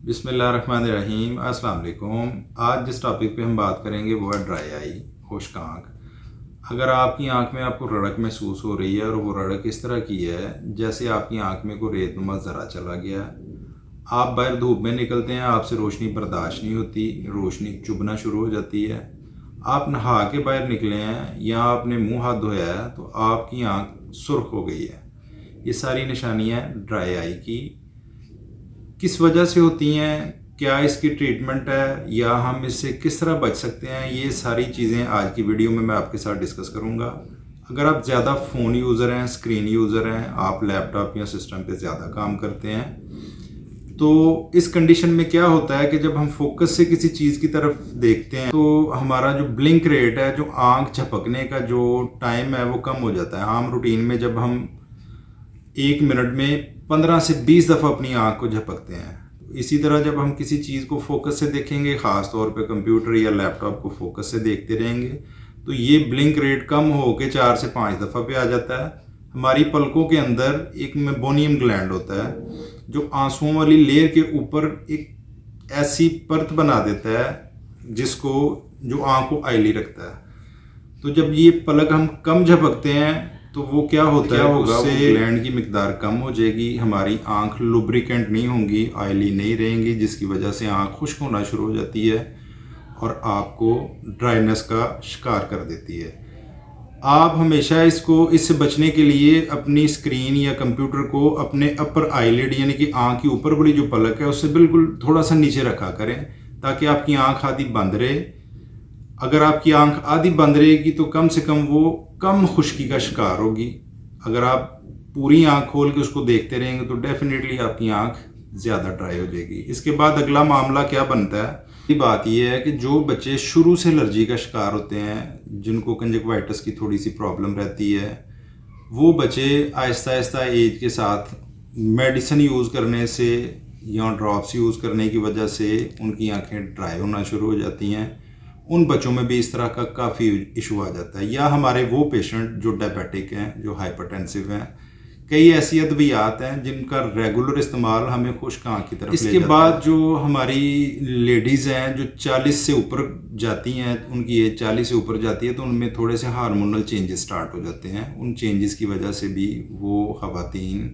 बिस्मिल्लाहिर्रहमानिर्रहीम। अस्सलाम वालेकुम। आज जिस टॉपिक पे हम बात करेंगे वो है ड्राई आई, खुश्क आँख। अगर आपकी आँख में आपको रड़क महसूस हो रही है और वो रड़क इस तरह की है जैसे आपकी आँख में कोई रेतनुमा ज़रा चला गया है, आप बाहर धूप में निकलते हैं, आपसे रोशनी बर्दाश्त नहीं होती, रोशनी चुभना शुरू हो जाती है, आप नहा के बाहर निकले हैं या आपने मुंह हाथ धोया है तो आपकी आँख सुर्ख हो गई है। ये सारी निशानियाँ ड्राई आई की किस वजह से होती हैं, क्या इसकी ट्रीटमेंट है या हम इससे किस तरह बच सकते हैं, ये सारी चीज़ें आज की वीडियो में मैं आपके साथ डिस्कस करूंगा। अगर आप ज़्यादा फ़ोन यूज़र हैं, स्क्रीन यूज़र हैं, आप लैपटॉप या सिस्टम पे ज़्यादा काम करते हैं, तो इस कंडीशन में क्या होता है कि जब हम फोकस से किसी चीज़ की तरफ देखते हैं तो हमारा जो ब्लिंक रेट है, जो आँख झपकने का जो टाइम है वो कम हो जाता है। आम रूटीन में जब हम 1 मिनट में 15 से 20 दफ़ा अपनी आँख को झपकते हैं, इसी तरह जब हम किसी चीज़ को फोकस से देखेंगे, ख़ास तौर पे कंप्यूटर या लैपटॉप को फोकस से देखते रहेंगे, तो ये ब्लिंक रेट कम हो के 4 से 5 दफ़ा पे आ जाता है। हमारी पलकों के अंदर एक मेबोनियम ग्लैंड होता है जो आंसुओं वाली लेयर के ऊपर एक ऐसी परत बना देता है जिसको जो आँख को आईली रखता है। तो जब ये पलक हम कम झपकते हैं तो वो क्या होता है, उससे ग्लैंड की मिकदार कम हो जाएगी, हमारी आंख लुब्रिकेंट नहीं होंगी, ऑयली नहीं रहेंगी, जिसकी वजह से आंख खुश्क होना शुरू हो जाती है और आपको ड्राइनेस का शिकार कर देती है। आप हमेशा इससे बचने के लिए अपनी स्क्रीन या कंप्यूटर को अपने अपर आईलिड यानी कि आंख की ऊपर वाली जो पलक है उससे बिल्कुल थोड़ा सा नीचे रखा करें ताकि आपकी आंख आधी बंद रहे। अगर आपकी आंख आधी बंद रहेगी तो कम से कम वो कम खुश्की का शिकार होगी। अगर आप पूरी आंख खोल के उसको देखते रहेंगे तो डेफिनेटली आपकी आंख ज़्यादा ड्राई हो जाएगी। इसके बाद अगला मामला क्या बनता है, ये बात यह है कि जो बच्चे शुरू से एलर्जी का शिकार होते हैं, जिनको कंजक्टिवाइटिस की थोड़ी सी प्रॉब्लम रहती है, वो बच्चे आहिस्ता आहिस्ता एज के साथ मेडिसिन यूज़ करने से या ड्रॉप्स यूज़ करने की वजह से उनकी आंखें ड्राई होना शुरू हो जाती हैं। उन बच्चों में भी इस तरह का काफ़ी इशू आ जाता है। या हमारे वो पेशेंट जो डायबिटिक हैं, जो हाइपरटेंसिव हैं, कई ऐसी अद्वियात हैं जिनका रेगुलर इस्तेमाल हमें खुश्क आँख की तरफ ले जाता है। इसके बाद जो हमारी लेडीज़ हैं जो 40 से ऊपर जाती हैं, उनकी एज 40 से ऊपर जाती है, तो उनमें थोड़े से हार्मोनल चेंजेस स्टार्ट हो जाते हैं। उन चेंजेस की वजह से भी वो ख़वातीन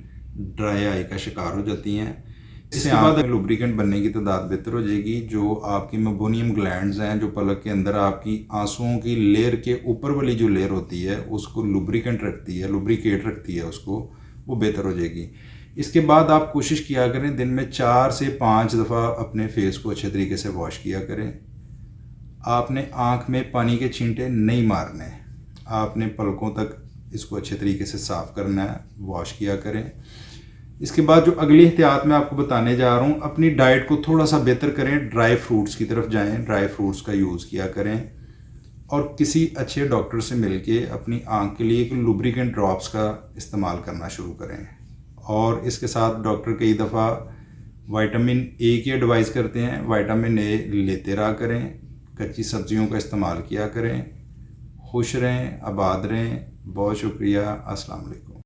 ड्राई आई का शिकार हो जाती हैं। इसके बाद लुब्रिकेंट बनने की तादाद बेहतर हो जाएगी। जो आपकी मेबोनियम ग्लैंड्स हैं, जो पलक के अंदर आपकी आंसुओं की लेयर के ऊपर वाली जो लेयर होती है उसको लुब्रिकेंट रखती है, लुब्रिकेट रखती है उसको, वो बेहतर हो जाएगी। इसके बाद आप कोशिश किया करें दिन में 4 से 5 दफ़ा अपने फेस को अच्छे तरीके से वॉश किया करें। आपने आँख में पानी के छींटे नहीं मारने, आपने पलकों तक इसको अच्छे तरीके से साफ़ करना है, वॉश किया करें। इसके बाद जो अगली एहतियात मैं आपको बताने जा रहा हूँ, अपनी डाइट को थोड़ा सा बेहतर करें, ड्राई फ्रूट्स की तरफ जाएं, ड्राई फ्रूट्स का यूज़ किया करें और किसी अच्छे डॉक्टर से मिलके अपनी आँख के लिए एक लुब्रिकेंट ड्रॉप्स का इस्तेमाल करना शुरू करें। और इसके साथ डॉक्टर कई दफ़ा विटामिन ए की एडवाइस करते हैं, विटामिन ए लेते रहा करें, कच्ची सब्जियों का इस्तेमाल किया करें। खुश रहें, आबाद रहें। बहुत शुक्रिया। अस्सलाम वालेकुम।